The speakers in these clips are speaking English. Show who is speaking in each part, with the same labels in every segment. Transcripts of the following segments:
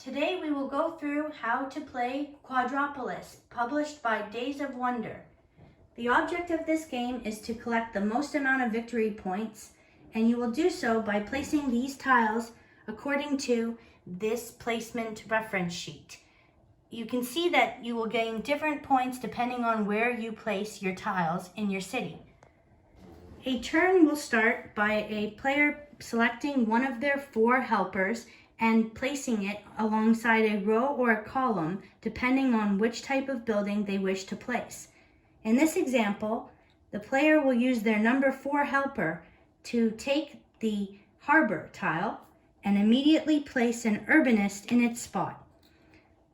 Speaker 1: Today we will go through how to play Quadropolis, published by Days of Wonder. The object of this game is to collect the most amount of victory points, and you will do so by placing these tiles according to this placement reference sheet. You can see that you will gain different points depending on where you place your tiles in your city. A turn will start by a player selecting one of their 4 helpers and placing it alongside a row or a column depending on which type of building they wish to place. In this example, the player will use their number 4 helper to take the harbor tile and immediately place an urbanist in its spot.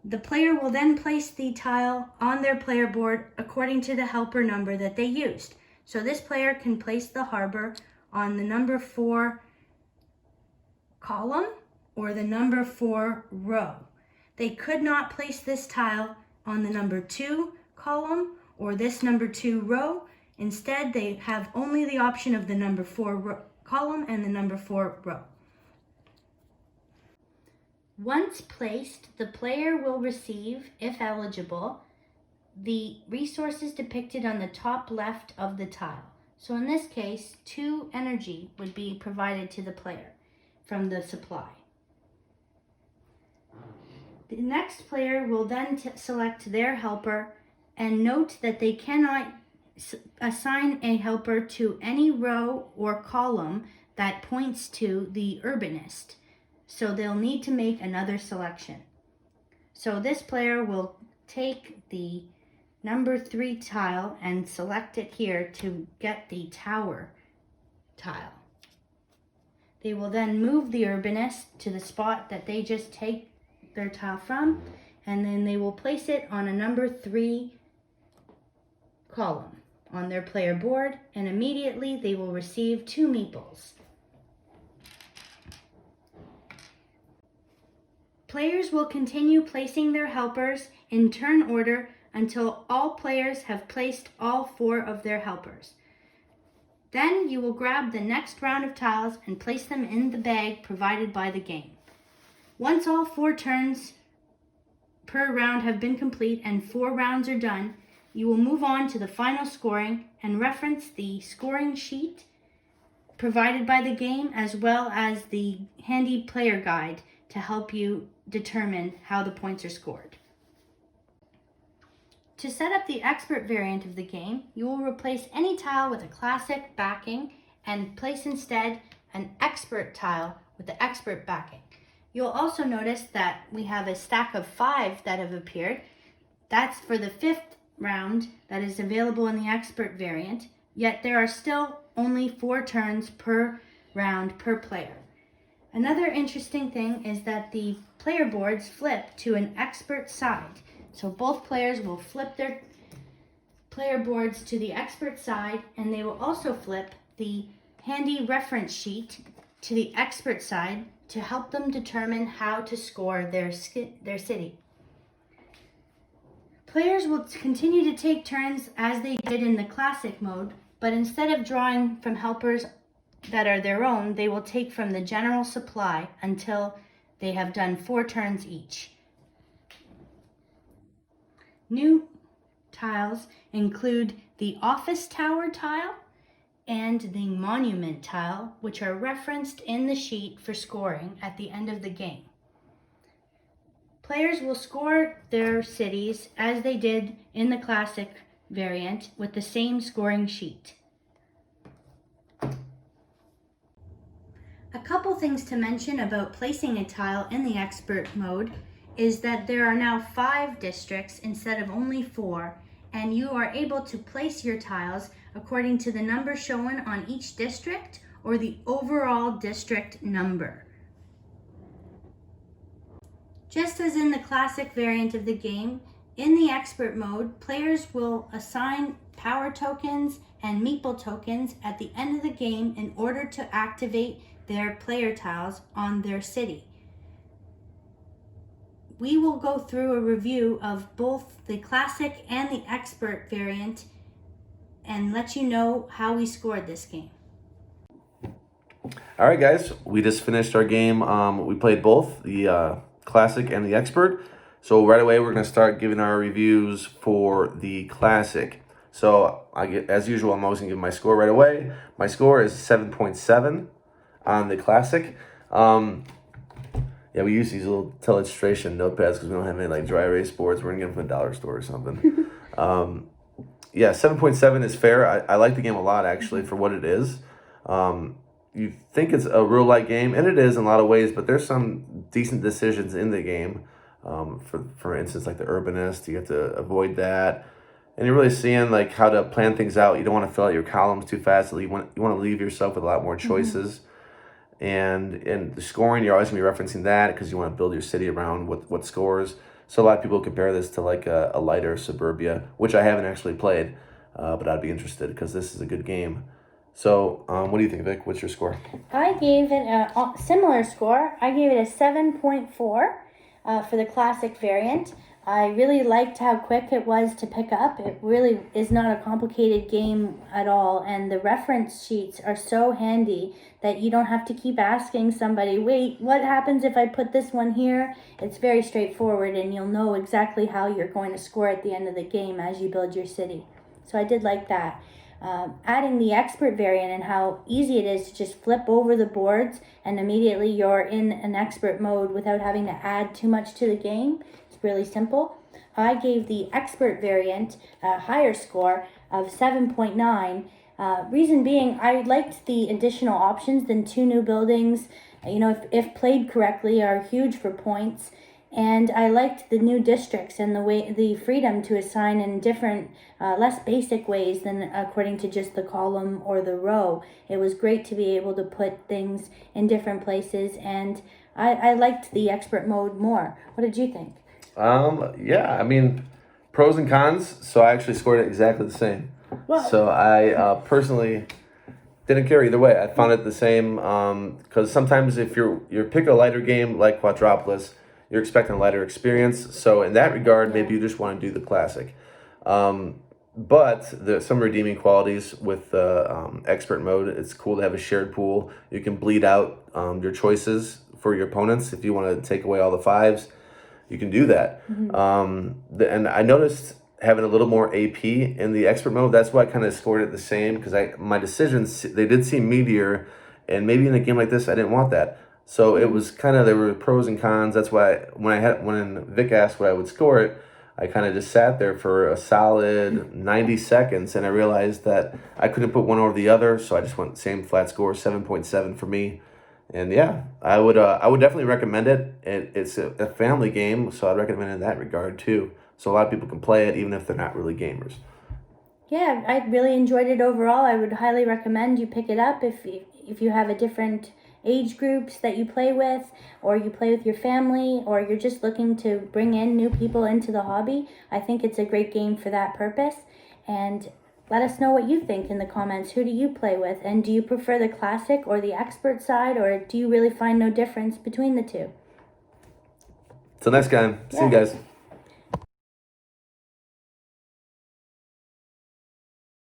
Speaker 1: The player will then place the tile on their player board according to the helper number that they used. So this player can place the harbor on the number 4 column or the number 4 row. They could not place this tile on the number 2 column or this number 2 row. Instead, they have only the option of the number 4 column and the number 4 row. Once placed, the player will receive, if eligible, the resources depicted on the top left of the tile. So in this case, 2 energy would be provided to the player from the supply. The next player will then select their helper and note that they cannot assign a helper to any row or column that points to the urbanist. So they'll need to make another selection. So this player will take the number 3 tile and select it here to get the tower tile. They will then move the urbanist to the spot that they just take their tile from, and then they will place it on a number 3 column on their player board, and immediately they will receive 2 meeples. Players will continue placing their helpers in turn order until all players have placed all 4 of their helpers. Then you will grab the next round of tiles and place them in the bag provided by the game. Once all 4 turns per round have been complete and 4 rounds are done, you will move on to the final scoring and reference the scoring sheet provided by the game as well as the handy player guide to help you determine how the points are scored. To set up the expert variant of the game, you will replace any tile with a classic backing and place instead an expert tile with the expert backing. You'll also notice that we have a stack of 5 that have appeared. That's for the 5th round that is available in the expert variant, yet there are still only 4 turns per round per player. Another interesting thing is that the player boards flip to an expert side. So both players will flip their player boards to the expert side, and they will also flip the handy reference sheet to the expert side to help them determine how to score their city. Players will continue to take turns as they did in the classic mode, but instead of drawing from helpers that are their own, they will take from the general supply until they have done 4 turns each. New tiles include the office tower tile and the monument tile, which are referenced in the sheet for scoring at the end of the game. Players will score their cities as they did in the classic variant with the same scoring sheet. A couple things to mention about placing a tile in the expert mode is that there are now 5 districts instead of only 4, and you are able to place your tiles according to the number shown on each district or the overall district number. Just as in the classic variant of the game, in the expert mode, players will assign power tokens and meeple tokens at the end of the game in order to activate their player tiles on their city. We will go through a review of both the classic and the expert variant and let you know how we scored this game.
Speaker 2: All right, guys, we just finished our game. We played both the Classic and the Expert. So right away, we're going to start giving our reviews for the Classic. So as usual, I'm always going to give my score right away. My score is 7.7 on the Classic. Yeah, we use these little illustration notepads because we don't have any like dry erase boards. We're going to get them from a dollar store or something. Yeah, 7.7 is fair. I like the game a lot, actually, for what it is. You think it's a real light game, and it is in a lot of ways, but there's some decent decisions in the game. For instance, like the urbanist, you have to avoid that. And you're really seeing like how to plan things out. You don't want to fill out your columns too fast. You want to leave yourself with a lot more choices. And the scoring, you're always going to be referencing that because you want to build your city around what scores. So a lot of people compare this to like a lighter Suburbia, which I haven't actually played, but I'd be interested because this is a good game. So what do you think, Vic? What's your score?
Speaker 1: I gave it a similar score. I gave it a 7.4 for the Classic variant. I really liked how quick it was to pick up. It really is not a complicated game at all, and the reference sheets are so handy that you don't have to keep asking somebody, wait, what happens if I put this one here? It's very straightforward, and you'll know exactly how you're going to score at the end of the game as you build your city. So I did like that. Adding the Expert variant and how easy it is to just flip over the boards and immediately you're in an expert mode without having to add too much to the game. It's really simple. I gave the Expert variant a higher score of 7.9. Reason being, I liked the additional options than 2 new buildings, if played correctly, are huge for points. And I liked the new districts and the freedom to assign in different, less basic ways than according to just the column or the row. It was great to be able to put things in different places, and I liked the expert mode more. What did you think?
Speaker 2: Yeah, I mean, pros and cons. So I actually scored it exactly the same.
Speaker 1: Well,
Speaker 2: so I personally didn't care either way. I found it the same because sometimes if you pick a lighter game like Quadropolis, you're expecting a lighter experience. So in that regard, maybe you just want to do the Classic. But there's some redeeming qualities with the expert mode. It's cool to have a shared pool. You can bleed out your choices for your opponents. If you want to take away all the 5s, you can do that. And I noticed having a little more AP in the expert mode. That's why I kind of scored it the same because my decisions, they did seem meatier. And maybe in a game like this, I didn't want that. So it was kind of, there were pros and cons. That's why when Vic asked what I would score it, I kind of just sat there for a solid 90 seconds, and I realized that I couldn't put one over the other, so I just went same flat score, 7.7 for me. And yeah, I would definitely recommend it. It's a family game, so I'd recommend it in that regard too. So a lot of people can play it even if they're not really gamers.
Speaker 1: Yeah, I really enjoyed it overall. I would highly recommend you pick it up if you have a different age groups that you play with, or you play with your family, or you're just looking to bring in new people into the hobby. I think it's a great game for that purpose. And let us know what you think in the comments. Who do you play with? And do you prefer the Classic or the Expert side, or do you really find no difference between the two?
Speaker 2: Till next time. See you guys.